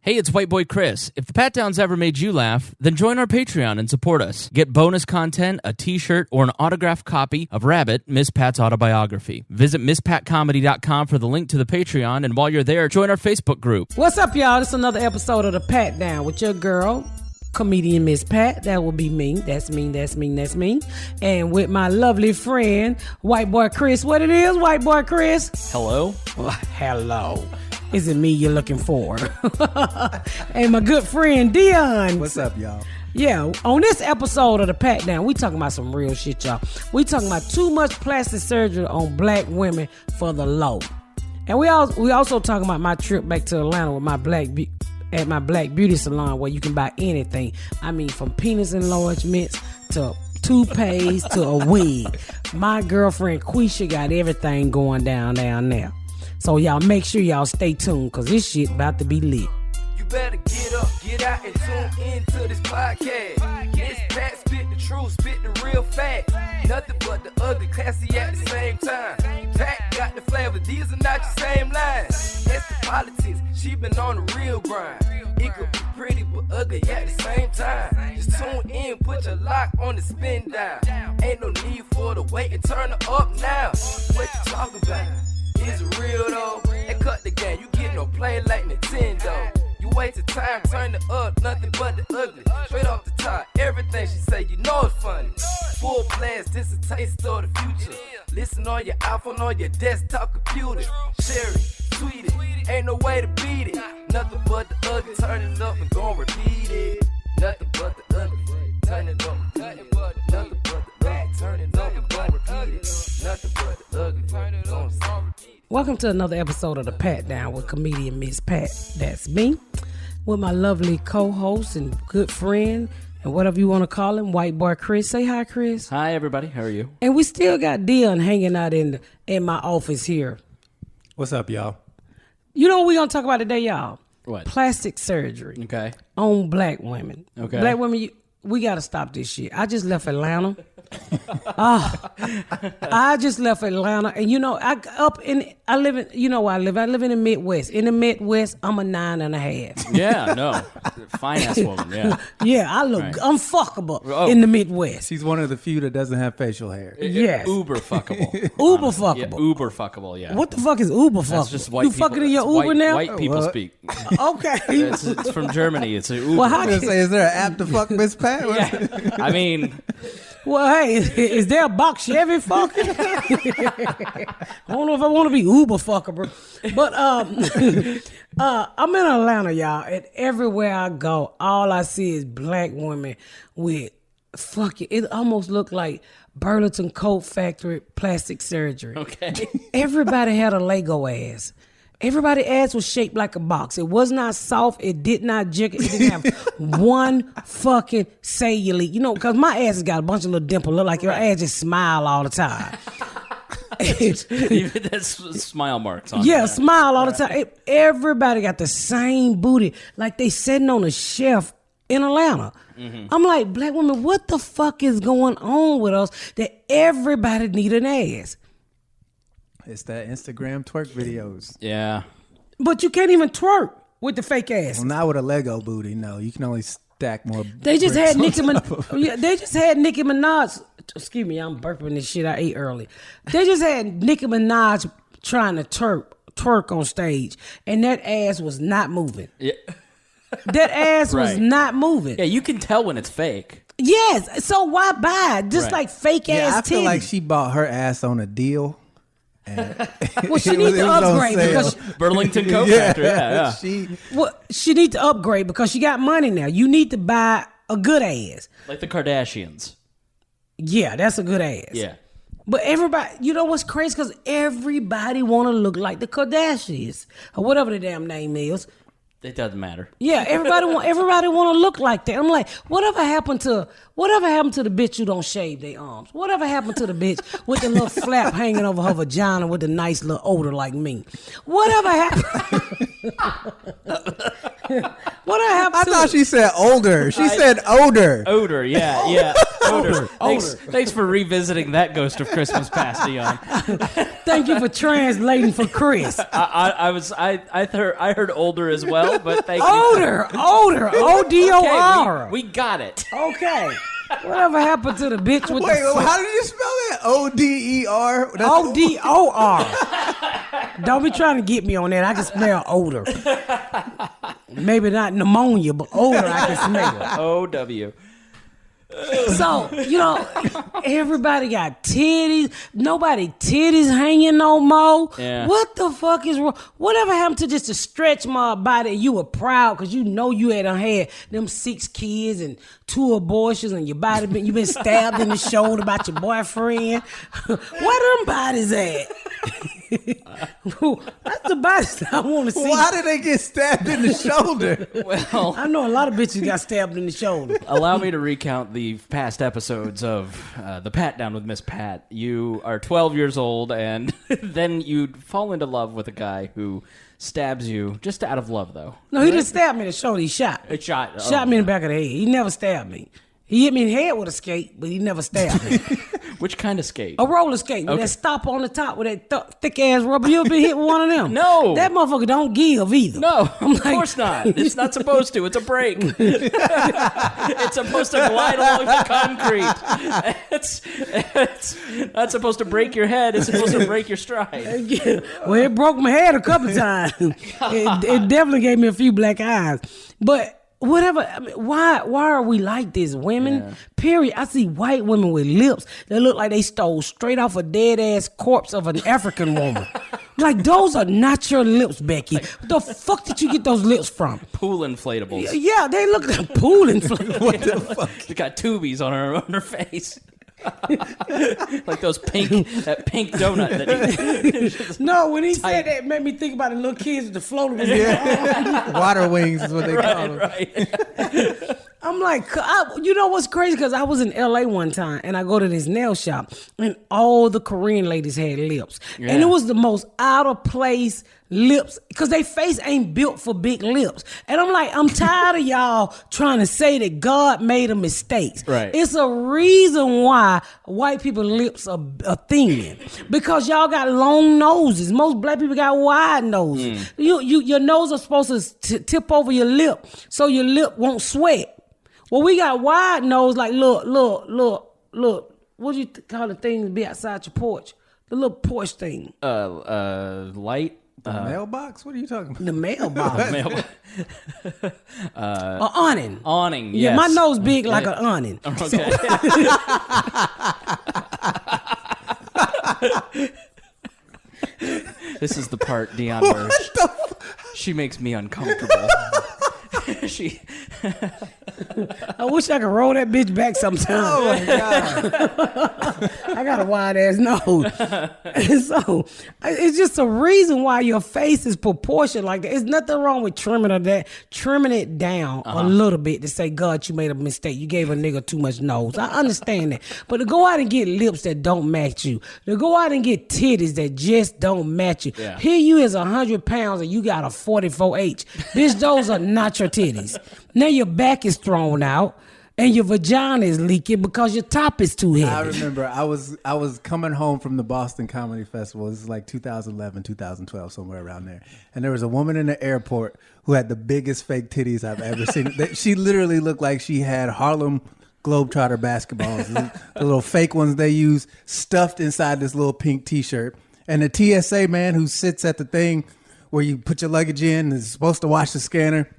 Hey, it's White Boy Chris. If the Pat Downs ever made you laugh, then join our Patreon and support us. Get bonus content, a t-shirt, or an autographed copy of Rabbit, Miss Pat's autobiography. Visit MissPatComedy.com for the link to the Patreon, and while you're there, join our Facebook group. What's up, y'all? This is another episode of the Pat Down with your girl, comedian Miss Pat. That will be me. That's me. And with my lovely friend, White Boy Chris. What it is, White Boy Chris? Hello? Hello. Is it me you're looking for? And my good friend, Dion. What's up, y'all? Yeah, on this episode of the Pat Down, we talking about some real shit, y'all. We talking about too much plastic surgery on black women for the low. And we also talking about my trip back to Atlanta with my black beauty salon where you can buy anything. I mean, from penis enlargements to toupees to a wig. My girlfriend Quisha got everything going down there. So y'all make sure y'all stay tuned, cause this shit about to be lit. You better get up, get out, and tune into this podcast. This Pat spit the truth, spit the real fact. Nothing but the ugly, classy at the same time. Pat got the flavor, these are not your same lines. That's the politics, she been on the real grind. It could be pretty but ugly at the same time. Just tune in, put your lock on the spin down. Ain't no need for the wait and turn it up now. What you talking about? Is it real though? And cut the game, you get no play like Nintendo. You wasted time, turn it up, nothing but the ugly. Straight off the top, everything she say, you know it's funny. Full blast, this a taste of the future. Listen on your iPhone, on your desktop computer. Share it, tweet it, ain't no way to beat it. Nothing but the ugly, turn it up and gon' repeat it. Nothing but the ugly, turn it up, nothing but the ugly, turn it up and gon' repeat it. Nothing but the ugly, gon' repeat it. Welcome to another episode of the Pat Down with comedian Miss Pat. That's me. With my lovely co-host and good friend, and whatever you want to call him, White Boy Chris. Say hi, Chris. Hi, everybody. How are you? And we still got Dion hanging out in my office here. What's up, y'all? You know what we're going to talk about today, y'all? What? Plastic surgery. Okay. On black women. Okay. Black women, we got to stop this shit. I just left Atlanta. I just left Atlanta, and you know, I live in the Midwest. In the Midwest, I'm a 9.5. Yeah, no. Fine ass woman, yeah. Yeah, I look unfuckable in the Midwest. She's one of the few that doesn't have facial hair. Yes. Uber fuckable. Uber fuckable. Yeah, uber fuckable, yeah. What the fuck is Uber fuckable? That's just white you people. fucking in your Uber white, now? White people speak. Okay. It's from Germany. It's an Uber. Well, how I was gonna say, is there an app to fuck Miss Pat? Yeah. I mean... Well, hey, is there a box Chevy fucking? I don't know if I want to be Uber fucker, bro. But I'm in Atlanta, y'all, and everywhere I go, all I see is black women with it almost looked like Burlington Coat Factory plastic surgery. Okay. Everybody had a Lego ass. Everybody's ass was shaped like a box. It was not soft. It did not jiggle. It didn't have one fucking cellulite. You know, because my ass has got a bunch of little dimples. Look like your ass just smile all the time. Even that's smile marks on Yeah, smile all the time. Everybody got the same booty. Like they sitting on a shelf in Atlanta. Mm-hmm. I'm like, black women, what the fuck is going on with us that everybody need an ass? It's that Instagram twerk videos. Yeah. But you can't even twerk with the fake ass. Well, not with a Lego booty. No, you can only stack more. They just had Nicki Minaj. Excuse me, I'm burping this shit I ate early. They just had Nicki Minaj trying to twerk on stage, and that ass was not moving. Yeah. That ass was not moving. Yeah, you can tell when it's fake. Yes. So why buy it? Just like fake ass I feel titties. like she bought her ass on a deal. Well, she needs to upgrade because Burlington Coat Factory. Yeah. She needs to upgrade because she got money now. You need to buy a good ass, like the Kardashians. Yeah, that's a good ass. Yeah, but everybody, you know what's crazy? Because everybody want to look like the Kardashians or whatever the damn name is. It doesn't matter. Yeah, everybody want to look like that. I'm like, whatever happened to the bitch who don't shave their arms? Whatever happened to the bitch with the little flap hanging over her vagina with the nice little odor like me? Whatever happened? What happened? I thought she said older. She said odor. Odor, yeah. Odor. Odor. Thanks for revisiting that Ghost of Christmas Past, Dion. Thank you for translating for Chris. I heard older as well, but thank you. Odor. O-D-O-R. Okay, we got it. Okay. Whatever happened to the bitch with Wait, the how did you spell that? O-D-E-R? O-D-O-R. Don't be trying to get me on that. I can smell odor. Maybe not pneumonia, but odor I can smell. O-W. So, everybody got titties. Nobody titties hanging no more. Yeah. What the fuck is wrong? Whatever happened to just a stretch mark body and you were proud because you had them 6 kids and 2 abortions and your body you been stabbed in the shoulder by your boyfriend. Where them bodies at? That's the bodies that I want to see. Why did they get stabbed in the shoulder? Well, I know a lot of bitches got stabbed in the shoulder. allow me to recount the past episodes of the Pat Down with Miss Pat. You are 12 years old, and then you fall into love with a guy who stabs you just out of love, though. No, he didn't stab me in the shoulder. He shot. It shot. Shot me in the back of the head. He never stabbed me. He hit me in the head with a skate, but he never stabbed me. Which kind of skate? A roller skate with that stop on the top with that thick ass rubber. You ever been hit with one of them? No. That motherfucker don't give either. No, of course not. It's not supposed to. It's a break. It's supposed to glide along the concrete. It's not supposed to break your head. It's supposed to break your stride. Well, it broke my head a couple times. It definitely gave me a few black eyes. But whatever. I mean, why are we like this, women? Yeah. Period. I see white women with lips that look like they stole straight off a dead ass corpse of an African woman. Like, those are not your lips, Becky. The fuck did you get those lips from? Pool inflatables. Yeah, they look like pool inflatables. What the fuck? She got tubies on her face. Like that pink donut that No, when he said that, it made me think about the little kids with the floaters. Water wings is what they call them. right. I'm like, you know what's crazy? Because I was in LA one time and I go to this nail shop and all the Korean ladies had lips. Yeah. And it was the most out of place lips because they face ain't built for big lips. And I'm like, I'm tired of y'all trying to say that God made a mistake. Right. It's a reason why white people's lips are thin because y'all got long noses. Most black people got wide noses. Your nose is supposed to tip over your lip so your lip won't sweat. Well, we got wide nose, like look. What do you call the thing to be outside your porch? The little porch thing. Light. The mailbox? What are you talking about? The mailbox. Mail. Awning. Awning. Yeah, Yes. my nose big like an awning. Okay. This is the part, Dion, where she makes me uncomfortable. I wish I could roll that bitch back sometime. Oh my God. I got a wide ass nose. And so it's just a reason why your face is proportioned like that. There's nothing wrong with trimming it down a little bit to say, God, you made a mistake. You gave a nigga too much nose. I understand that. But to go out and get lips that don't match you, to go out and get titties that just don't match you. Yeah. Here you is 100 pounds and you got a 44H. Bitch, those are not your titties. Now your back is thrown out and your vagina is leaking because your top is too heavy. I remember I was coming home from the Boston Comedy Festival. This is like 2011, 2012, somewhere around there. And there was a woman in the airport who had the biggest fake titties I've ever seen. She literally looked like she had Harlem Globetrotter basketballs, the little fake ones they use, stuffed inside this little pink T-shirt. And the TSA man who sits at the thing where you put your luggage in and is supposed to watch the scanner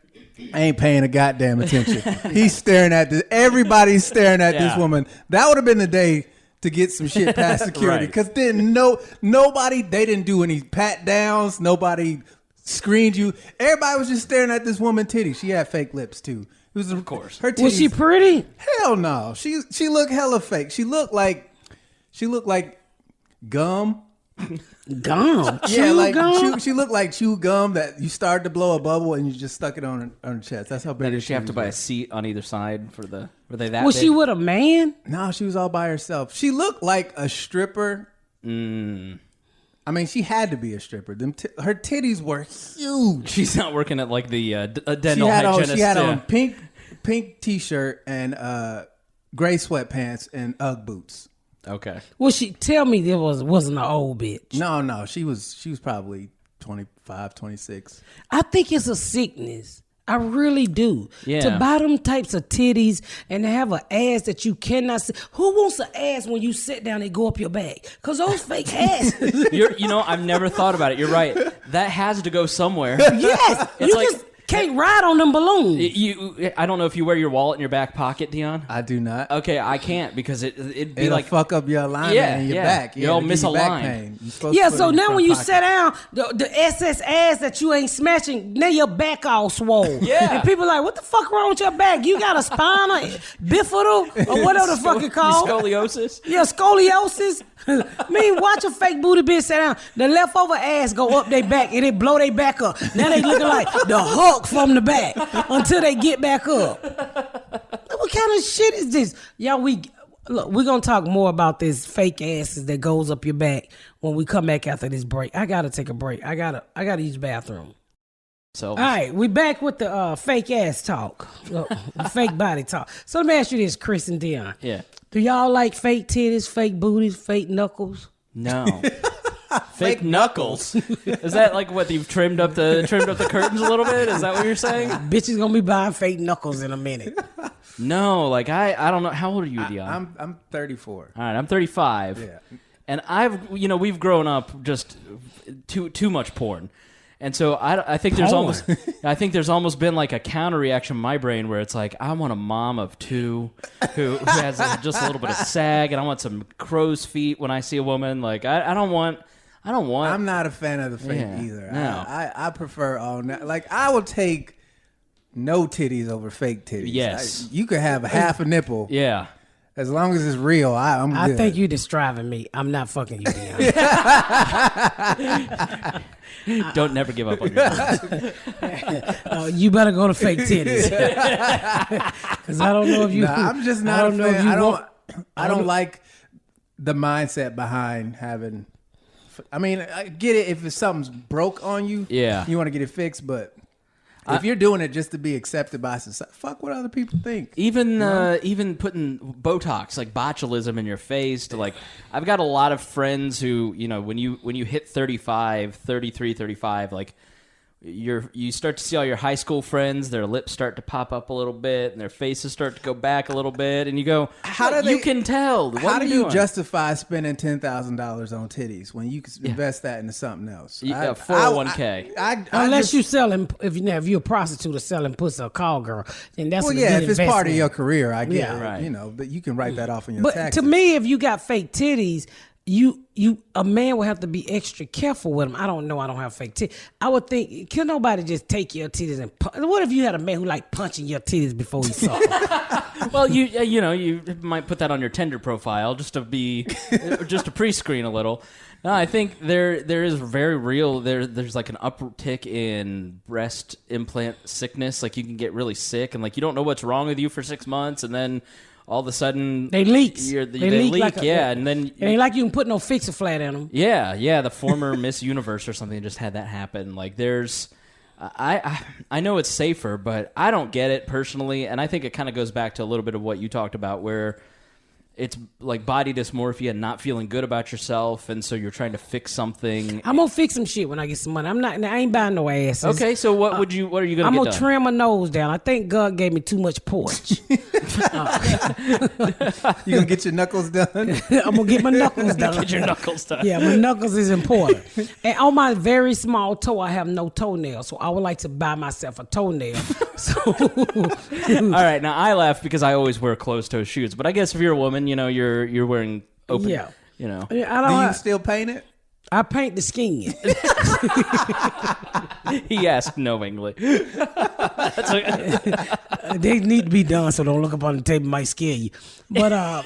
ain't paying a goddamn attention. He's staring at this. Everybody's staring at this woman. That would have been the day to get some shit past security. Because then nobody, they didn't do any pat downs. Nobody screened you. Everybody was just staring at this woman titty. She had fake lips too. It was, of course, her titties. Was she pretty? Hell no. She looked hella fake. She looked like gum. Gum. Yeah, like gum? she looked like chew gum that you started to blow a bubble and you just stuck it on her chest. That's how big. Did she have to buy a seat on either side for the? Were they that? Was big? she with a man? No, she was all by herself. She looked like a stripper. I mean, she had to be a stripper. Her titties were huge. She's not working at like the dental hygienist. She had on pink t-shirt and gray sweatpants and UGG boots. Okay. Well, tell me there wasn't an old bitch. No, she was probably 25, 26. I think it's a sickness. I really do. Yeah. To buy them types of titties and to have an ass that you cannot see. Who wants an ass when you sit down and go up your back? Because those fake asses. I've never thought about it. You're right. That has to go somewhere. Yes. It's you like, just can't ride on them balloons. I don't know if you wear your wallet in your back pocket, Dion. I do not. Okay, I can't because it'd be It'll like fuck up your alignment in your back. You'll miss a line. Yeah, so now when you sit down, the SS ass that you ain't smashing, now your back all swole. Yeah. And people like, what the fuck wrong with your back? You got a spine or bifidal or whatever the fuck it called? Scoliosis? Yeah, scoliosis. Watch a fake booty bitch sit down. The leftover ass go up their back and it blow their back up. Now they looking like the Hulk from the back until they get back up. What kind of shit is this? Y'all, we're going to talk more about this fake asses that goes up your back when we come back after this break. I got to take a break. I got to use the bathroom. So, all right, we back with the fake ass talk, fake body talk. So let me ask you this, Chris and Dion. Yeah. Do y'all like fake titties, fake booties, fake knuckles? No. Fake knuckles? Is that like what you've trimmed up the curtains a little bit? Is that what you're saying? Bitches gonna be buying fake knuckles in a minute. No, like I don't know. How old are you, Dion? I'm 34. All right, I'm 35. Yeah. And we've grown up just too much porn. And so I think there's almost been like a counter reaction in my brain where it's like, I want a mom of two who has just a little bit of sag, and I want some crow's feet when I see a woman. Like I don't want. I'm not a fan of the fake either. No. I prefer all. Like I will take no titties over fake titties. Yes. You could have a half a nipple. Yeah. As long as it's real, I'm good. I think you just driving me. I'm not fucking you, Dion. Don't never give up on your you better go to fake titties. Because I don't know if you. Nah, I'm just not a fan. I don't like the mindset behind having. I mean, I get it if something's broke on you. Yeah. You want to get it fixed, but if you're doing it just to be accepted by society, fuck what other people think. Even putting Botox, like botulism in your face, to like, I've got a lot of friends who, when you hit 35, 33, 35, like you start to see all your high school friends, their lips start to pop up a little bit and their faces start to go back a little bit, and you go, you can tell. How do you justify spending $10,000 on titties when you can invest that into something else? 401k. Unless you selling, if you're a prostitute or selling pussy or call girl, then that's if it's part of your career, I get it. Right. But you can write that off in your taxes. But to me, if you got fake titties, a man will have to be extra careful with them. I don't know. I don't have fake titties. I would think, can nobody just take your titties and what if you had a man who liked punching your titties before he saw them? Well, you might put that on your Tinder profile just to pre-screen a little. No, I think there is very real. There's like an uptick in breast implant sickness. Like you can get really sick and like you don't know what's wrong with you for 6 months, and then all of a sudden they leak. They leak, and then it ain't like you can put no fix-a-flat in them. Yeah. The former Miss Universe or something just had that happen. Like there's, I know it's safer, but I don't get it personally, and I think it kind of goes back to a little bit of what you talked about, where it's like body dysmorphia, not feeling good about yourself, and so you're trying to fix something. I'm gonna fix some shit when I get some money. I ain't buying no asses. Okay, so what are you gonna get done? I'm gonna trim my nose down. I think God gave me too much porch. You gonna get your knuckles done? I'm gonna get my knuckles done. Get your knuckles done. Yeah, my knuckles is important. And on my very small toe, I have no toenail, so I would like to buy myself a toenail. All right, now I laugh because I always wear closed-toe shoes, but I guess if you're a woman, you're wearing open. Yeah. Yeah, do you still paint it? I paint the skin. He asked knowingly. They need to be done, so don't look up on the table. It might scare you. But I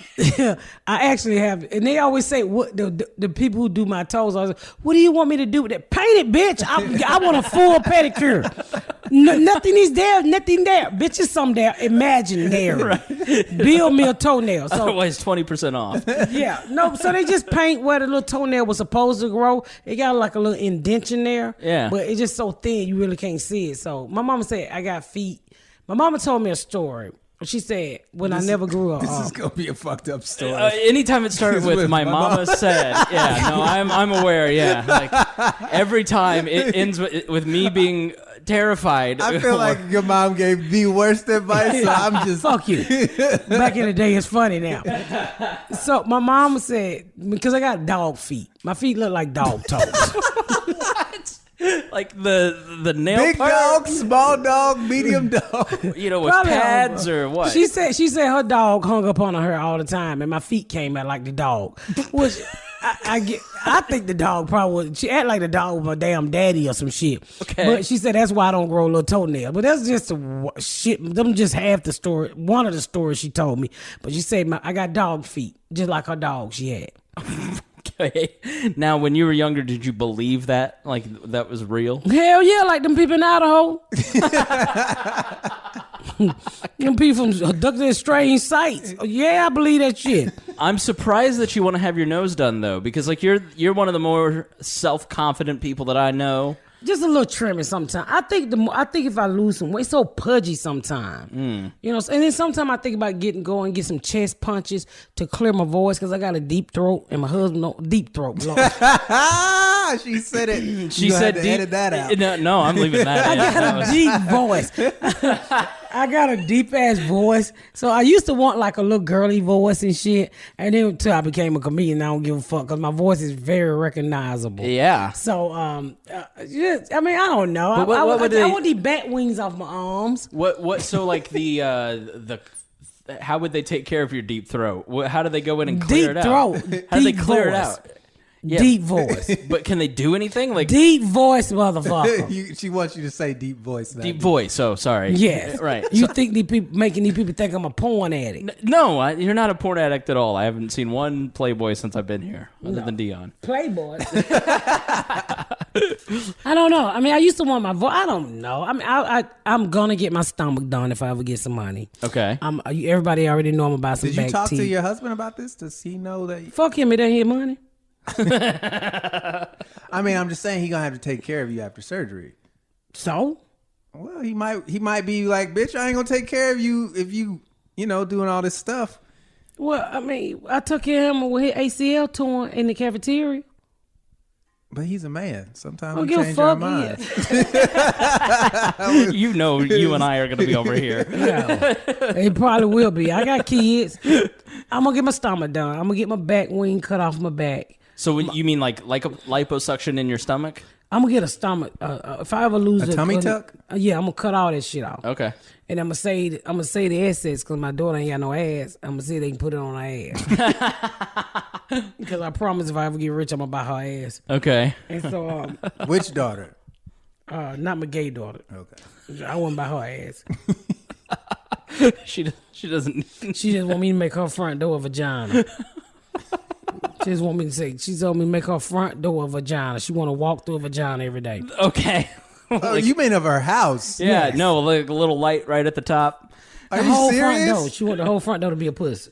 actually have, and they always say, "What the people who do my toes?" I was like, "What do you want me to do with it? Paint it, bitch! I want a full pedicure. Nothing is there, nothing there, bitch. Is some there imaginary. Right. Build me a toenail. So Otherwise, 20% off. yeah, no. So they just paint where the little toenail was supposed to grow. It got like a little indentation there. Yeah, but it's just so thin you really can't see it. So my mama said I got feet. My mama told me a story. She said, when I never grew up. This is going to be a fucked up story. Anytime it started with my mama said, yeah, no, I'm aware, yeah. Like, every time it ends with me being terrified. I feel like your mom gave the worst advice, so I'm just... Fuck you. Back in the day, it's funny now. So my mama said, because I got dog feet. My feet look like dog toes. Like the nail big part? dog, small dog, medium dog. You know, with Probably pads or what? She said her dog hung up on her all the time, and my feet came out like the dog. Which I think the dog probably was, she act like the dog was my damn daddy or some shit. Okay. But she said that's why I don't grow a little toenail. But that's just shit. Them just half the story. One of the stories she told me. But she said I got dog feet, just like her dog she had. Okay. Now, when you were younger, did you believe that? Like, that was real? Hell yeah, like them people in Idaho. Them people from abducted strange sights. Yeah, I believe that shit. I'm surprised that you want to have your nose done, though, because, like, you're one of the more self-confident people that I know. Just a little trimming sometimes. I think if I lose some weight, it's so pudgy sometimes. You know, and then sometimes I think about get some chest punches to clear my voice because I got a deep throat and my husband deep throat. She said it. She said to deep. Edit that out. No, I'm leaving that. I got a deep voice. I got a deep ass voice. So I used to want like a little girly voice and shit. And then until I became a comedian, I don't give a fuck because my voice is very recognizable. Yeah. So, I mean, I don't know. But I what they, want these bat wings off my arms. What? So like the how would they take care of your deep throat? How do they go in and clear it out? Deep throat. How do they clear it out? Yeah. Deep voice. But can they do anything? Like deep voice, motherfucker. She wants you to say deep voice. Deep voice. Oh, sorry. Yes. Right. You think these people making these people think I'm a porn addict? No, you're not a porn addict at all. I haven't seen one Playboy since I've been here, other than Dion. Playboy. I don't know. I mean, I used to want my voice. I don't know. I mean, I'm gonna get my stomach done if I ever get some money. Okay. Everybody already know I'm about some. Did you talk to your husband about this? Does he know that? Fuck him. He doesn't hear money. I mean, I'm just saying he's gonna have to take care of you after surgery. So? Well, he might be like, bitch, I ain't gonna take care of you if you doing all this stuff. Well, I mean, I took care of him with his ACL torn in the cafeteria. But he's a man. Sometimes Don't we give change a our fuck. minds. You know, you and I are going to be over here. Yeah, it probably will be. I got kids. I'm gonna get my stomach done. I'm gonna get my back wing cut off my back. So you mean like a liposuction in your stomach? I'm gonna get a stomach. If I ever lose a tummy tuck, yeah, I'm gonna cut all that shit off. Okay. And I'm gonna say the assets because my daughter ain't got no ass. I'm gonna see if they can put it on her ass. Because I promise if I ever get rich, I'm gonna buy her ass. Okay. And so, which daughter? Not my gay daughter. Okay. I wouldn't buy her ass. She doesn't. She just want me to make her front door a vagina. She just want me to say. She told me to make her front door a vagina. She want to walk through a vagina every day. Okay. Oh, you mean of her house? Yeah. Yes. No, like a little light right at the top. Are The you whole serious? front door. She want the whole front door to be a pussy.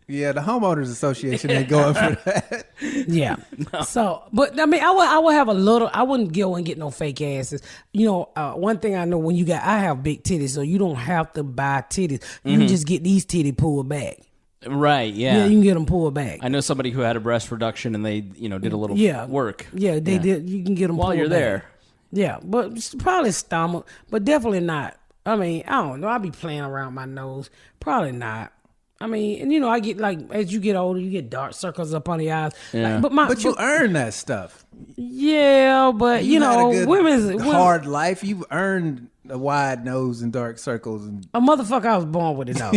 Yeah, the homeowners association ain't going for that. Yeah. So, but I mean, I would have a little. I wouldn't go and get no fake asses. You know, one thing I know I have big titties, so you don't have to buy titties. You can just get these titties pulled back. Right. Yeah. Yeah, you can get them pulled back. I know somebody who had a breast reduction and they, did a little work. Yeah, they did. You can get them While pulled you're back. there. Yeah, but it's probably stomach, but definitely not. I mean, I don't know. I be playing around my nose. Probably not. I mean, and I get like as you get older, you get dark circles up on the eyes. Yeah. Like, But you earn that stuff. Yeah, but You had a good, women's hard life. You've earned a wide nose and dark circles. And a motherfucker, I was born with it though.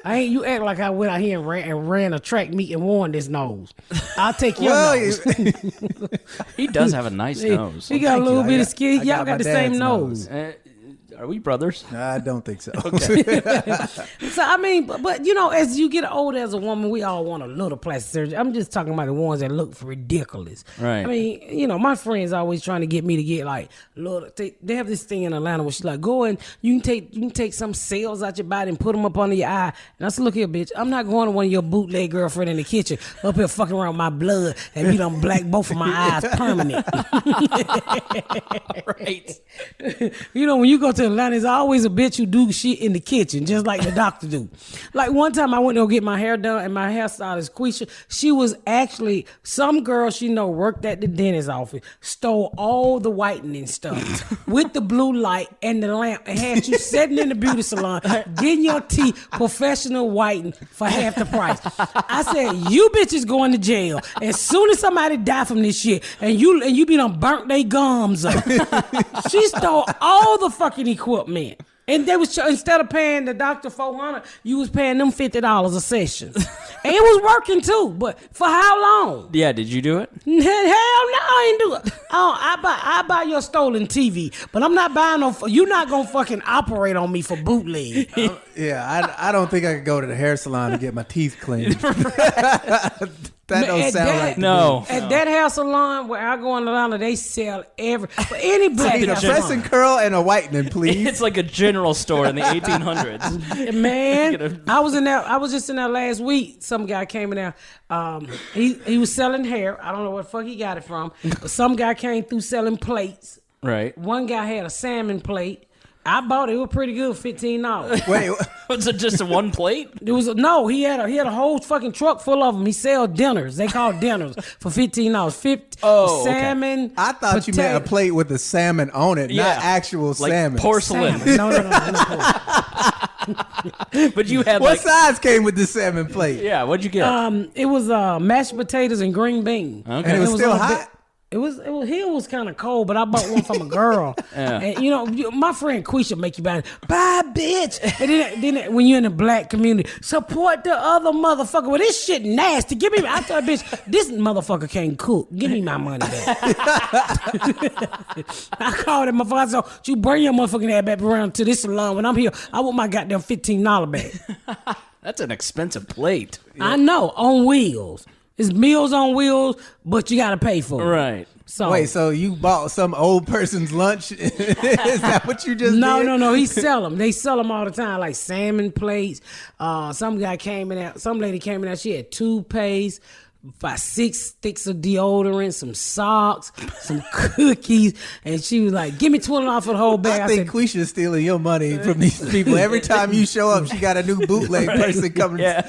I ain't. You act like I went out here and ran a track meet and won this nose. I'll take your nose. He does have a nice nose. He got a little bit of skin. I Y'all got my the same dad's nose. Are we brothers? I don't think so. So I mean, but you know, as you get older as a woman, we all want a little plastic surgery. I'm just talking about the ones that look ridiculous. Right. I mean, you know, my friends always trying to get me to get like little. They have this thing in Atlanta where she's like, go and you can take some cells out your body and put them up under your eye. And I said, look here, bitch, I'm not going to one of your bootleg girlfriend in the kitchen up here fucking around my blood and you done black both of my eyes permanent. Right. You know, when you go to Atlanta, there's always a bitch who do shit in the kitchen, just like the doctor do. Like one time I went to go get my hair done, and my hairstylist, Quisha, she was actually, some girl she know worked at the dentist's office, stole all the whitening stuff with the blue light and the lamp, and had you sitting in the beauty salon getting your teeth professional whiten for half the price. I said, you bitches going to jail as soon as somebody die from this shit, and you be done burnt they gums up. She stole all the fucking equipment. And they was instead of paying the doctor $400, you was paying them $50 a session, and it was working too. But for how long? Yeah, did you do it? Hell no, I ain't do it. Oh, I buy your stolen TV, but I'm not buying no. You're not gonna fucking operate on me for bootleg. I don't think I could go to the hair salon to get my teeth cleaned. That don't sound like no. At that hair salon where I go in Atlanta, they sell any black a press and curl and a whitening, please. It's like a general store in the 1800s. Man, I was just in there last week. Some guy came in there. He was selling hair. I don't know where the fuck he got it from. But some guy came through selling plates. Right. One guy had a salmon plate. I bought it. It was pretty good, $15. Wait, was it just a one plate? He had a whole fucking truck full of them. He sell dinners. They call dinners for $15. Salmon. Okay. I thought you meant a plate with the salmon on it, not actual like salmon. Porcelain. Salmon. No. But you had what size came with the salmon plate? Yeah, what'd you get? It was mashed potatoes and green beans. Okay. And it was still hot? It was kind of cold, but I bought one from a girl. Yeah. And you know, my friend Quisha make you buy bitch. And then when you're in the black community, support the other motherfucker. Well, this shit nasty. Give me. I tell bitch, this motherfucker can't cook. Give me my money back. I called that motherfucker. I said, you bring your motherfucking ass back around to this salon when I'm here. I want my goddamn $15 back. That's an expensive plate. I know, on wheels. It's Meals on Wheels, but you got to pay for it. Right. So wait, so you bought some old person's lunch? Is that what you just did? No. He sell them. They sell them all the time, like salmon plates. Some lady came in there. She had toothpaste, about 6 sticks of deodorant, some socks, some cookies, and she was like, "Give me $20 for the whole bag." I think Quisha's stealing your money from these people. Every time you show up, she got a new bootleg person coming. Yeah.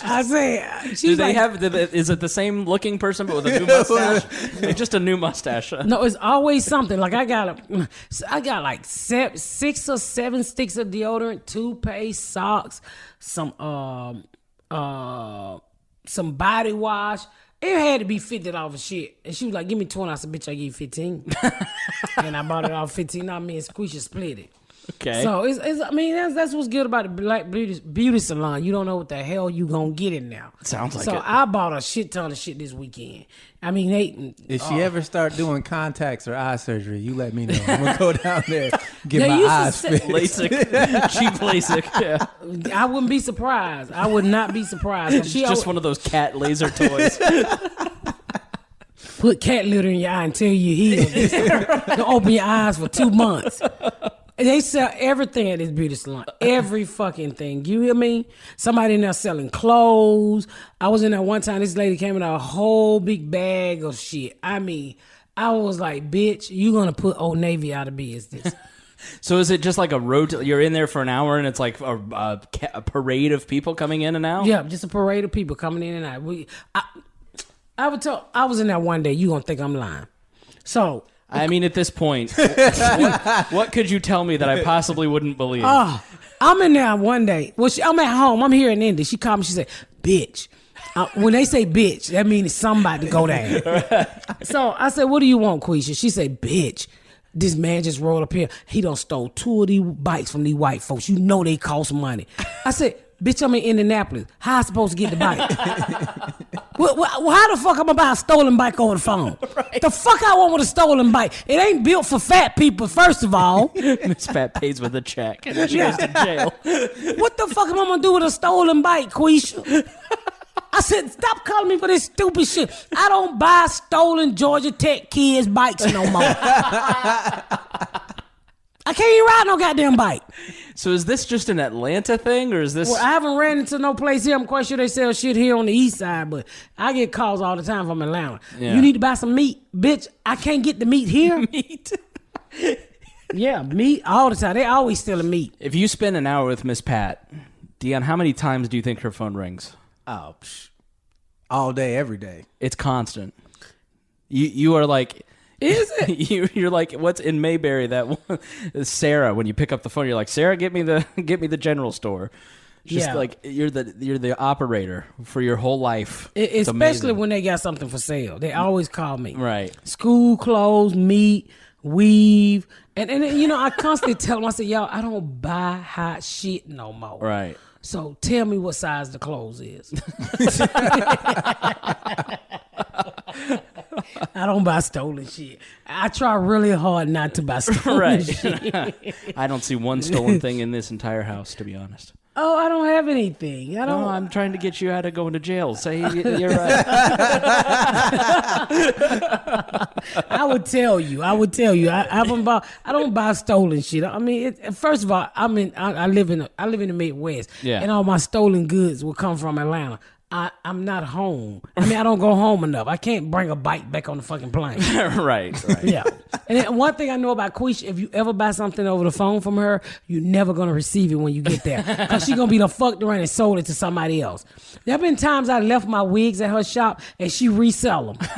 I say, Do they have? Is it the same looking person but with a new mustache? Just a new mustache. No, it's always something. Like I got like 6 or 7 sticks of deodorant, toothpaste, socks, some body wash. It had to be $50 of shit. And she was like, give me 20. I said, bitch, I give you 15. And I bought it off 15. Now me and Squisha split it. Okay. So that's what's good about the black beauty salon. You don't know what the hell you gonna get in now. Sounds like so it. I bought a shit ton of shit this weekend. I mean, if she ever start doing contacts or eye surgery, you let me know. I'm gonna go down there, get my eyes fixed. LASIK, cheap LASIK. Yeah. I wouldn't be surprised. I would not be surprised. It's just one of those cat laser toys. Put cat litter in your eye until you heal. Don't open your eyes for 2 months. They sell everything at this beauty salon. Every fucking thing. You hear me? Somebody in there selling clothes. I was in there one time. This lady came in a whole big bag of shit. I mean, I was like, bitch, you gonna put Old Navy out of business. So is it just like a road? You're in there for an hour and it's like a parade of people coming in and out? Yeah, just a parade of people coming in and out. I was in there one day. You gonna think I'm lying. So... I mean, at this point, what could you tell me that I possibly wouldn't believe? I'm in there one day. Well, I'm at home. I'm here in Indy. She called me. She said, bitch. When they say bitch, that means somebody go there. So I said, what do you want, Quisha? She said, bitch. This man just rolled up here. He done stole 2 of these bikes from these white folks. You know they cost money. I said, bitch, I'm in Indianapolis. How I supposed to get the bike? How the fuck I'm about a stolen bike over the phone? Right. The fuck I want with a stolen bike? It ain't built for fat people, first of all. Miss Pat pays with a check and then she goes to jail. What the fuck am I gonna do with a stolen bike, Quisha? I said, stop calling me for this stupid shit. I don't buy stolen Georgia Tech kids' bikes no more. I can't even ride no goddamn bike. So is this just an Atlanta thing, or is this... Well, I haven't ran into no place here. I'm quite sure they sell shit here on the east side, but I get calls all the time from Atlanta. Yeah. You need to buy some meat. Bitch, I can't get the meat here. Meat? Yeah, meat all the time. They always stealing meat. If you spend an hour with Miss Pat, Dion, how many times do you think her phone rings? Oh, all day, every day. It's constant. You are like... Is it? You're like, what's in Mayberry? That one, Sarah. When you pick up the phone, you're like, Sarah, get me the general store. Just like you're the operator for your whole life. Especially when they got something for sale, they always call me. Right. School clothes, meat, weave, and you know I constantly tell them. I say, y'all, I don't buy hot shit no more. Right. So tell me what size the clothes is. I don't buy stolen shit. I try really hard not to buy stolen shit. I don't see one stolen thing in this entire house, to be honest. Oh, I don't have anything. I don't. No, I'm trying to get you out of going to jail. Say you're right. I would tell you. I don't buy stolen shit. I mean, first of all, I live in the Midwest, and all my stolen goods will come from Atlanta. I'm not home. I mean, I don't go home enough. I can't bring a bike back on the fucking plane. Right. Yeah. And then one thing I know about Quisha, if you ever buy something over the phone from her, you're never going to receive it when you get there. Because she's going to be the fucked around and sold it to somebody else. There have been times I left my wigs at her shop and she resell them.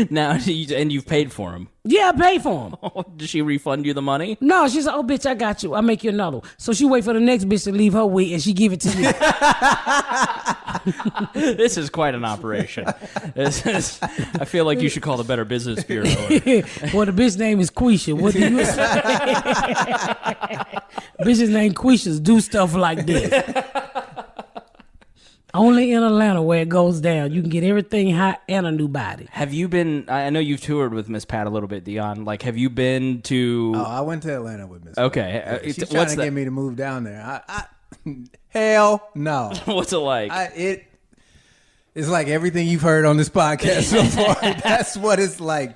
Now, and you've paid for them. Yeah, I paid for them. Did she refund you the money? No, she's like, oh, bitch, I got you. I'll make you another one. So she wait for the next bitch to leave her wig and she give it to me. This is quite an operation. I feel like you should call the Better Business Bureau. Well, the bitch name is Quisha. What do you say? Bitch's name Quisha's do stuff like this. Only in Atlanta where it goes down. You can get everything hot and a new body. Have you been, I know you've toured with Miss Pat a little bit, Dion. Like, have you been to... Oh, I went to Atlanta with Miss Okay. Pat. She's trying to get me to move down there. Hell no. What's it like? It's like everything you've heard on this podcast so far. That's what it's like.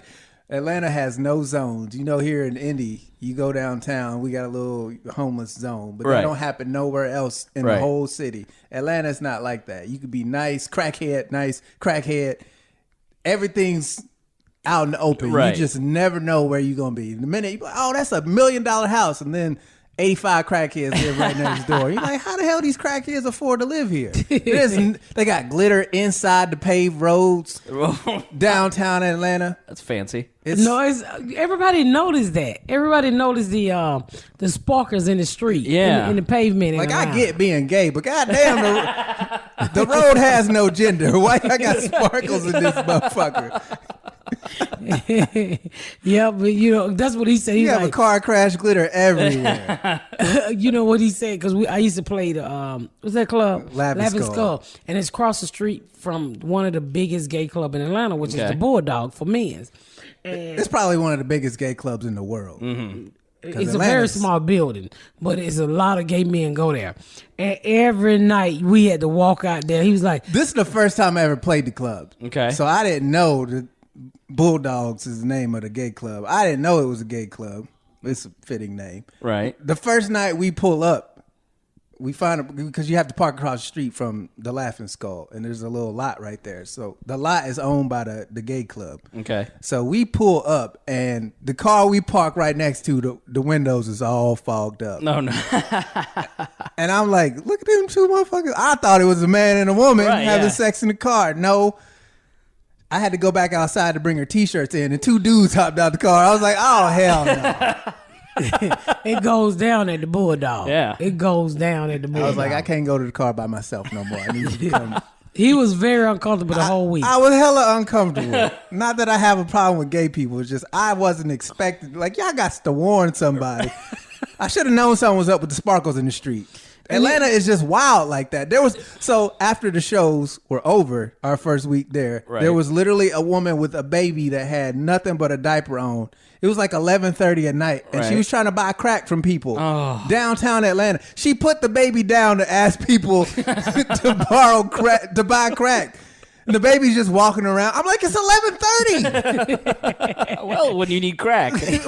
Atlanta has no zones. You know, here in Indy, you go downtown, we got a little homeless zone, but that don't happen nowhere else in the whole city. Atlanta's not like that. You could be nice, crackhead. Everything's out in the open. You just never know where you're going to be. The minute you go, oh, that's $1 million house, and then 85 crackheads live right next door. You're like, how the hell these crackheads afford to live here? They got glitter inside the paved roads downtown Atlanta. That's fancy. Everybody noticed that. Everybody noticed the sparkers in the street, in the pavement. Like, I get being gay, but goddamn, the road has no gender. Why I got sparkles in this motherfucker? Yeah, but you know that's what he said. You have like, a car crash, glitter everywhere. You know what he said? Because I used to play the what's that club? Laughing Skull, and it's across the street from one of the biggest gay club in Atlanta, which is the Bulldog for men's. And it's probably one of the biggest gay clubs in the world. Mm-hmm. It's a very small building, but it's a lot of gay men go there. And every night we had to walk out there. He was like, "This is the first time I ever played the club." Okay, so I didn't know that Bulldogs is the name of the gay club. I didn't know it was a gay club. It's a fitting name, right? The first night we pull up, we find it because you have to park across the street from the Laughing Skull, and there's a little lot right there. So the lot is owned by the gay club. Okay. So we pull up, and the car we park right next to, the windows is all fogged up. No. And I'm like, look at them two motherfuckers. I thought it was a man and a woman having sex in the car. No. I had to go back outside to bring her T-shirts in, and two dudes hopped out the car. I was like, oh, hell no. It goes down at the Bulldog. Yeah. It goes down at the Bulldog. I was like, I can't go to the car by myself no more. I need you to come. He was very uncomfortable the whole week. I was hella uncomfortable. Not that I have a problem with gay people. It's just I wasn't expecting. Like, y'all got to warn somebody. I should have known something was up with the sparkles in the street. Atlanta is just wild like that. So after the shows were over, our first week there, Right. there was literally a woman with a baby that had nothing but a diaper on. It was like 11:30 at night, and she Right. was trying to buy crack from people downtown Atlanta. She put the baby down to ask people to borrow crack, to buy crack. And the baby's just walking around. I'm like, it's 11:30. Well, when you need crack, you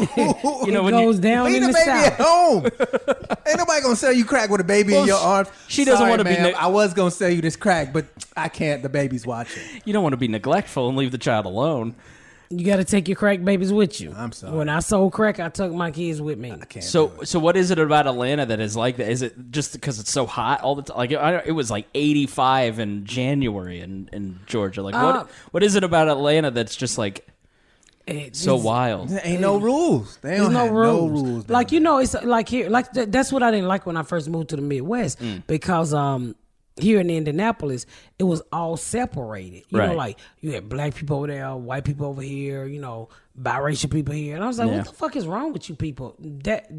know, It when goes you, down Leave in the the baby south. at home. Ain't nobody gonna sell you crack with a baby in your arms. she doesn't Sorry, wanna be ma'am, ne- I was gonna sell you this crack, but I can't. The baby's watching. you don't want to be neglectful and leave the child alone. You got to take your crack babies with you. I'm sorry. When I sold crack, I took my kids with me. I can't. So, do it. so what is it about Atlanta that is like that? Is it just because it's so hot all the time? Like it was like 85 in January in Georgia. Like what is it about Atlanta that's just like so wild? There ain't no rules. They don't There's have no no rules. rules. Like, you know, it's like here, like that's what I didn't like when I first moved to the Midwest because here in Indianapolis, it was all separated. You know, Right. like you had black people over there, white people over here, you know, biracial people here. And I was like, Yeah. what the fuck is wrong with you people? That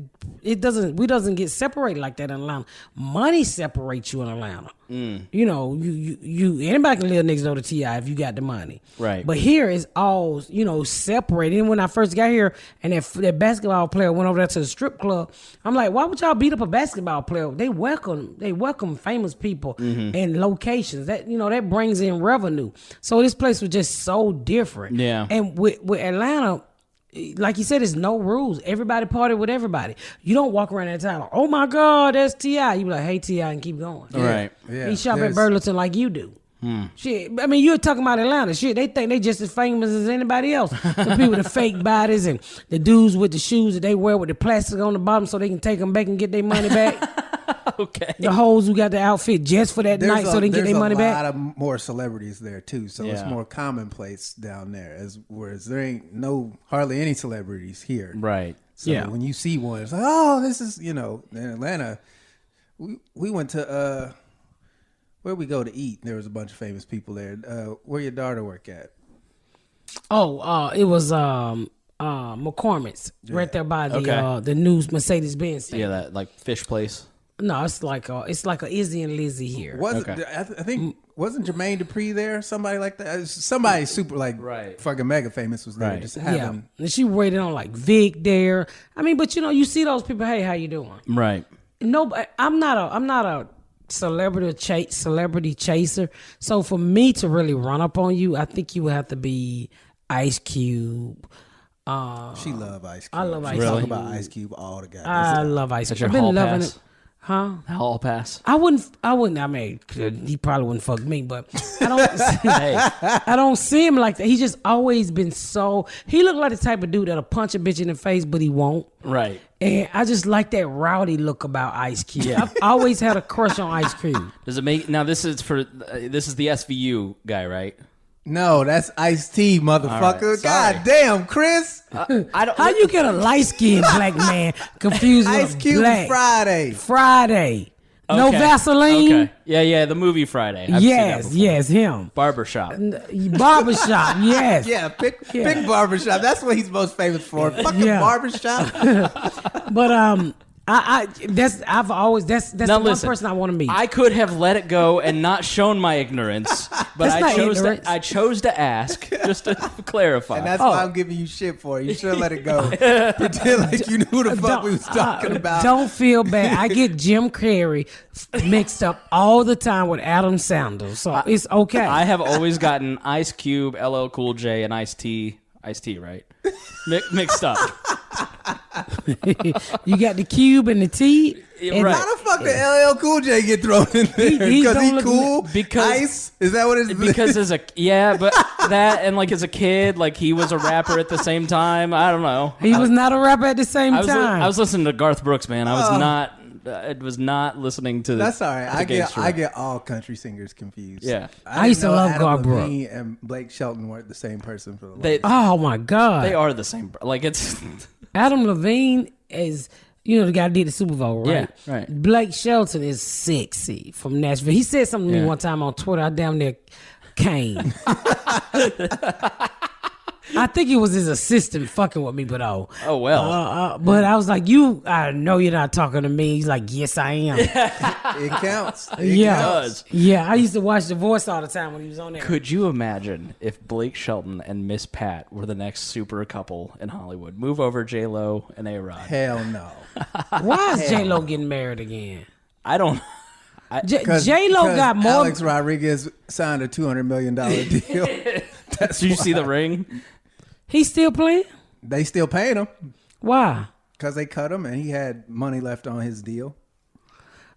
we doesn't get separated like that in Atlanta. Money separates you in Atlanta. You know, you anybody can live next door to T.I. if you got the money. Right. But here is all, you know, separated. And when I first got here and that basketball player went over there to the strip club, I'm like, why would y'all beat up a basketball player? They welcome famous people and locations. That, you know, that brings in revenue. So this place was just so different. Yeah. And with Atlanta, like you said, there's no rules. Everybody party with everybody. You don't walk around that town like, oh my God, that's T.I. You be like, hey T.I. and keep going. Right. Yeah, He shop at there's- Burlington like you do. Shit, I mean, you're talking about Atlanta. Shit, they think they just as famous as anybody else. The people with the fake bodies and the dudes with the shoes that they wear with the plastic on the bottom so they can take them back and get their money back. Okay. The hoes who got the outfit just for that night so they can get their money There's back. a lot of more celebrities there too, so it's Yeah. more commonplace down there. Whereas there ain't hardly any celebrities here. Right. So Yeah. when you see one, it's like, oh, this is, you know, in Atlanta. We went to where we go to eat. There was a bunch of famous people there. Where your daughter work at? Oh, it was McCormick's right there by the new Mercedes Benz. Yeah, that like fish place. No, it's like a Izzy and Lizzy here. Wasn't Okay. I think wasn't Jermaine Dupri there? Somebody like that. Somebody super like Right. fucking mega famous was there. Right. Just Yeah, having and she waited on like Vic there. I mean, but you know, you see those people. Hey, how you doing? Right. No, I'm not a celebrity chaser. So for me to really run up on you, I think you would have to be Ice Cube. She love Ice Cube. I love Ice She talk Cube. about Ice Cube all the goddamn I time. love Ice That's Cube. your I've hall been loving pass. it. Huh? Hall pass. I wouldn't. I mean, he probably wouldn't fuck me, but I don't. Hey. I don't see him like that. He's just always been so. He looked like the type of dude that'll punch a bitch in the face, but he won't. Right. And I just like that rowdy look about Ice Cube. I've always had a crush on Ice Cube. Does it make now? This is the SVU guy, right? No, that's Ice T, motherfucker. All right, sorry. God damn, Chris. I don't. How you get a light skinned black man confused Ice with a Cube black? Friday. No Okay. Vaseline. Okay. Yeah. The movie Friday. I've seen that before. Yes, him. Barbershop. Barbershop. Yes. Yeah, pick Barbershop. That's what he's most famous for. Fucking Yeah. Barbershop. But that's the Now one listen, person I want to meet. I could have let it go and not shown my ignorance, but That's not ignorance. I chose to ask just to clarify. And that's why I'm giving you shit for it. You should have let it go. Pretend like you knew who the fuck we was talking about. Don't feel bad. I get Jim Carrey mixed up all the time with Adam Sandler, so it's okay. I have always gotten Ice Cube, LL Cool J, and Ice T, right? Mixed up. You got the cube and the T. And Right. How the fuck did LL Cool J get thrown in there? He Because don't he look- cool? because- Ice? Is that what it's Because but that and like as a kid, like he was a rapper at the same time. I don't know. He was not a rapper at the same I time. was listening to Garth Brooks, man. I was not listening to. That's all right. the I gangster rap. get all country singers confused. Yeah. I used to didn't know love Adam Garth Brooks. Levine and Blake Shelton weren't the same person for the They Oh my God! they are the same. Like it's Adam Levine is, you know, the guy that did the Super Bowl, right? Yeah, right. Blake Shelton is sexy from Nashville. He said something to me Yeah. one time on Twitter. I damn near came. I think it was his assistant fucking with me, but Oh, well. but I was like, I know you're not talking to me. He's like, yes, I am. It counts. It Yeah. counts. Yeah, I used to watch The Voice all the time when he was on there. Could you imagine if Blake Shelton and Miss Pat were the next super couple in Hollywood? Move over J-Lo and A-Rod. Hell no. Why is J-Lo getting married again? I don't... J-Lo got more. Alex Rodriguez signed a $200 million deal. Did you see the ring? He's still playing? They still paying him Why? because they cut him and he had money left on his deal.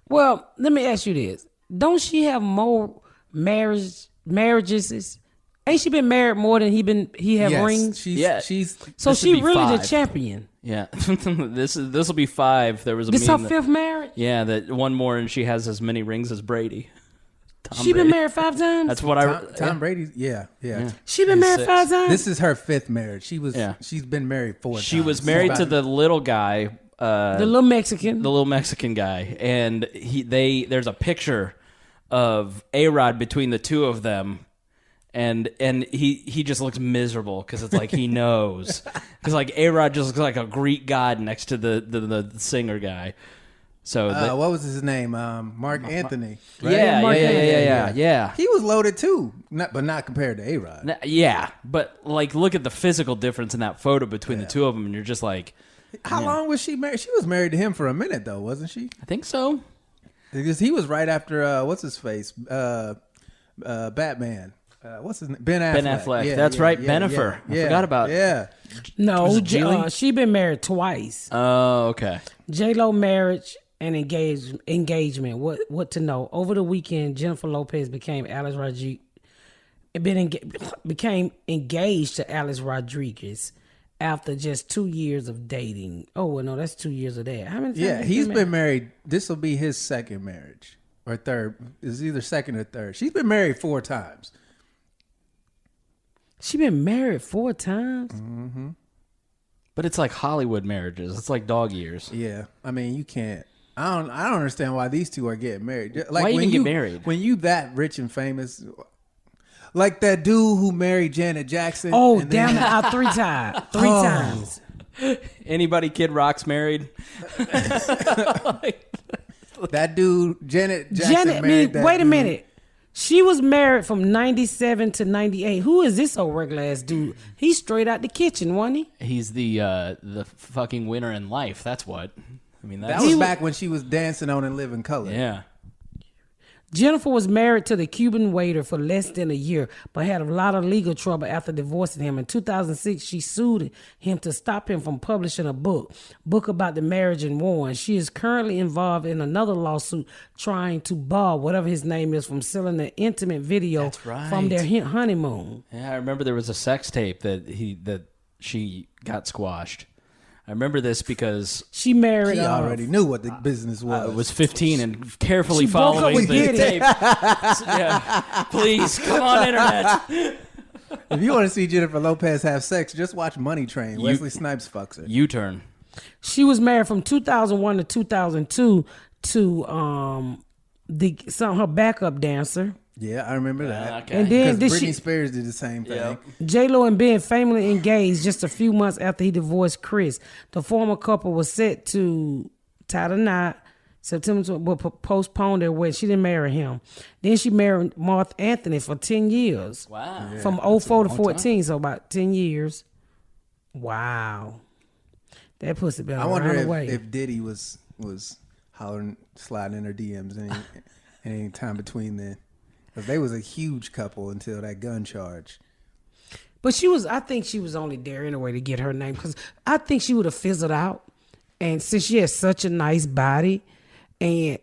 Well, let me ask you this. Don't she have more marriages? Ain't she been married more than he have Yes, rings? she's So this she would be really the 5. champion. Yeah. This will be 5. There was a This her meme fifth marriage? yeah, that one more and she has as many rings as Brady. Tom She been Brady. married 5 times? That's what Tom Brady. Yeah. She been married 5 times? This is her 5th marriage. Yeah. She's been married 4 times. She was married to the little guy, the little Mexican. the little Mexican guy, and there's a picture of A-Rod between the two of them, and he just looks miserable because it's like he knows, because like A-Rod just looks like a Greek god next to the singer guy. So what was his name? Mark Anthony. Right? yeah. He was loaded too, but not compared to A-Rod. Yeah, but like look at the physical difference in that photo between the two of them, and you're just like, How long was she married? She was married to him for a minute though, wasn't she? I think so. Because he was right after what's his face, Batman. What's his name? Ben Affleck. Ben Affleck. That's right, Bennifer. I forgot about- Yeah. No, Was it Geely? she been married twice. Oh, okay. J-Lo marriage and engagement. What to know? Over the weekend, Jennifer Lopez became became engaged to Alex Rodriguez after just 2 years of dating. Oh, well, no, that's 2 years of that. How many times? Yeah, he's been married. This will be his 2nd marriage or 3rd. It's either 2nd or 3rd. She's been married 4 times. She been married 4 times? Mm-hmm. But it's like Hollywood marriages. It's like dog years. Yeah, I mean you can't. I don't understand why these two are getting married. Like Why when even you get married? When you that rich and famous, like that dude who married Janet Jackson. Oh, and then- down the aisle 3 times. 3 times. Anybody Kid Rock's married? that dude Janet Jackson married that wait a dude. minute. She was married from 97 to 98. Who is this old regular ass dude? He's straight out the kitchen, wasn't he? He's the fucking winner in life. That's what. I mean, That was back when she was dancing on In Living Color. yeah. Jennifer was married to the Cuban waiter for less than a year, but had a lot of legal trouble after divorcing him. In 2006, she sued him to stop him from publishing a book about the marriage and won. She is currently involved in another lawsuit trying to bar whatever his name is from selling an intimate video That's right. from their honeymoon. Yeah, I remember there was a sex tape that she got squashed. I remember this because She married. He already knew what the business was. I was 15 and carefully She broke up following with the Diddy. tape. Yeah. Please, come on, internet. If you want to see Jennifer Lopez have sex, just watch Money Train. Wesley Snipes fucks her. U-turn. She was married from 2001 to 2002 to her backup dancer. Yeah, I remember that. Okay. And then Because did Britney she Spears did the same thing. Yep. J-Lo and Ben famously engaged just a few months after he divorced Chris. The former couple was set to tie the knot September, but postponed their wedding. She didn't marry him. Then she married Mark Anthony for 10 years. Wow. From 04 to 14, so about 10 years. Wow. That pussy been I around wonder the way. if Diddy was hollering, sliding in her DMs any time between then. Because they was a huge couple until that gun charge. But I think she was only there anyway to get her name, because I think she would have fizzled out. And since she has such a nice body, and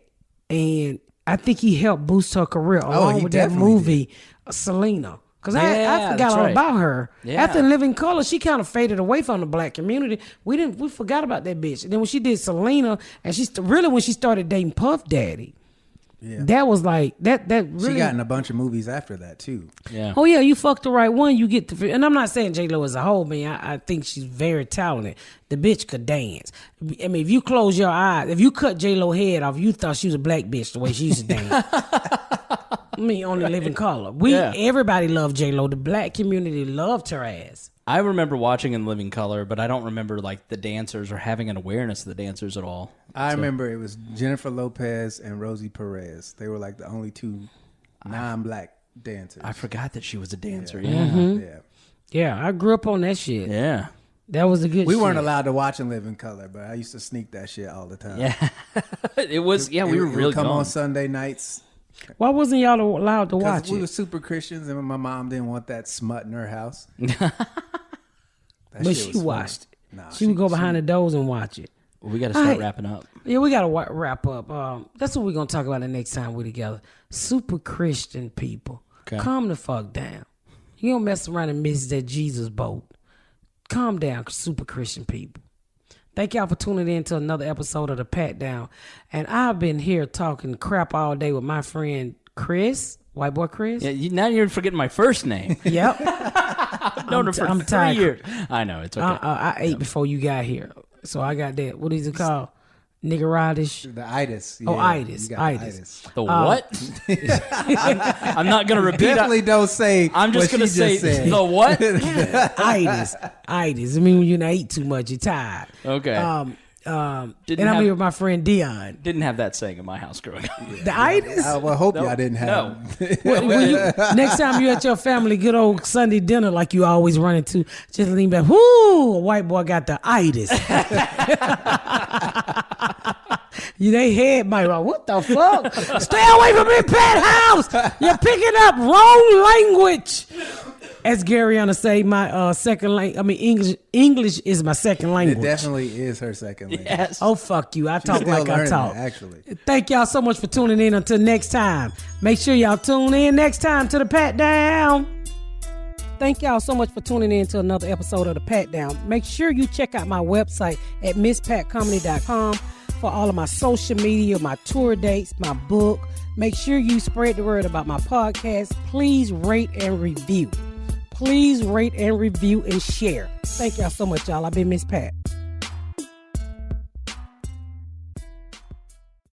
I think he helped boost her career along he with that definitely movie, Selena. Because I Yeah, forgot that's all right. about her. Yeah. After Living Color, she kind of faded away from the black community. We forgot about that bitch. And then when she did Selena, and when she started dating Puff Daddy, Yeah. that was like that really. She got in a bunch of movies after that, too. Yeah. Oh yeah, you fucked the right one. You get to, and I'm not saying J-Lo as a whole, man. I think she's very talented. The bitch could dance. I mean, if you close your eyes, if you cut J-Lo head off, you thought she was a black bitch the way she used to dance. I mean, Only Living Color. Everybody loved J-Lo. The black community loved her ass. I remember watching In Living Color, but I don't remember like the dancers or having an awareness of the dancers at all. I remember it was Jennifer Lopez and Rosie Perez. They were like the only two non-black dancers. I forgot that she was a dancer. Yeah. Yeah. Mm-hmm. Yeah. Yeah, I grew up on that shit. Yeah. That was a good We shit. weren't allowed to watch In Living Color, but I used to sneak that shit all the time. Yeah. It was, we were It would really come gone. on Sunday nights. Why wasn't y'all allowed to watch Because we it? were super Christians, and my mom didn't want that smut in her house. That But shit she was watched it. funny. Nah, She would go behind the doors and watch it. We got to start All right. wrapping up. Yeah, we got to wrap up. That's what we're going to talk about the next time we're together. Super Christian people. Okay. Calm the fuck down. You don't mess around and miss that Jesus boat. Calm down, super Christian people. Thank y'all for tuning in to another episode of The Pat Down. And I've been here talking crap all day with my friend Chris, white boy Chris. Yeah, now you're forgetting my first name. Yep. I've known her for I'm 3 tired. years. I know, it's okay. I ate before you got here. So I got that. What is it called? Niggeritis. The itis. Oh, yeah, itis. you got Itis. The what? I'm not going to repeat Definitely don't say. I'm just what going to she say just said. the what? Itis. Itis. I mean, when you not eat too much, you're tired. Okay. And Didn't I'm have- here with my friend Dion. Didn't have that saying in my house growing up. The itis? I well, hope y'all didn't have. When next time you at your family, good old Sunday dinner like you always run into, just lean back. Whoo, a white boy got the itis. They head might go, what the fuck? Stay away from me, pet house. You're picking up wrong language. As Garyana say, my second language. I mean, English is my second language. It definitely is her second language. Yes. Oh, fuck you. I talk still like I learning, talk. actually. Thank y'all so much for tuning in. Until next time. Make sure y'all tune in next time to The Pat Down. Thank y'all so much for tuning in to another episode of The Pat Down. Make sure you check out my website at misspatcomedy.com for all of my social media, my tour dates, my book. Make sure you spread the word about my podcast. Please rate and review. Please rate and review and share. Thank y'all so much, y'all. I've been Miss Pat.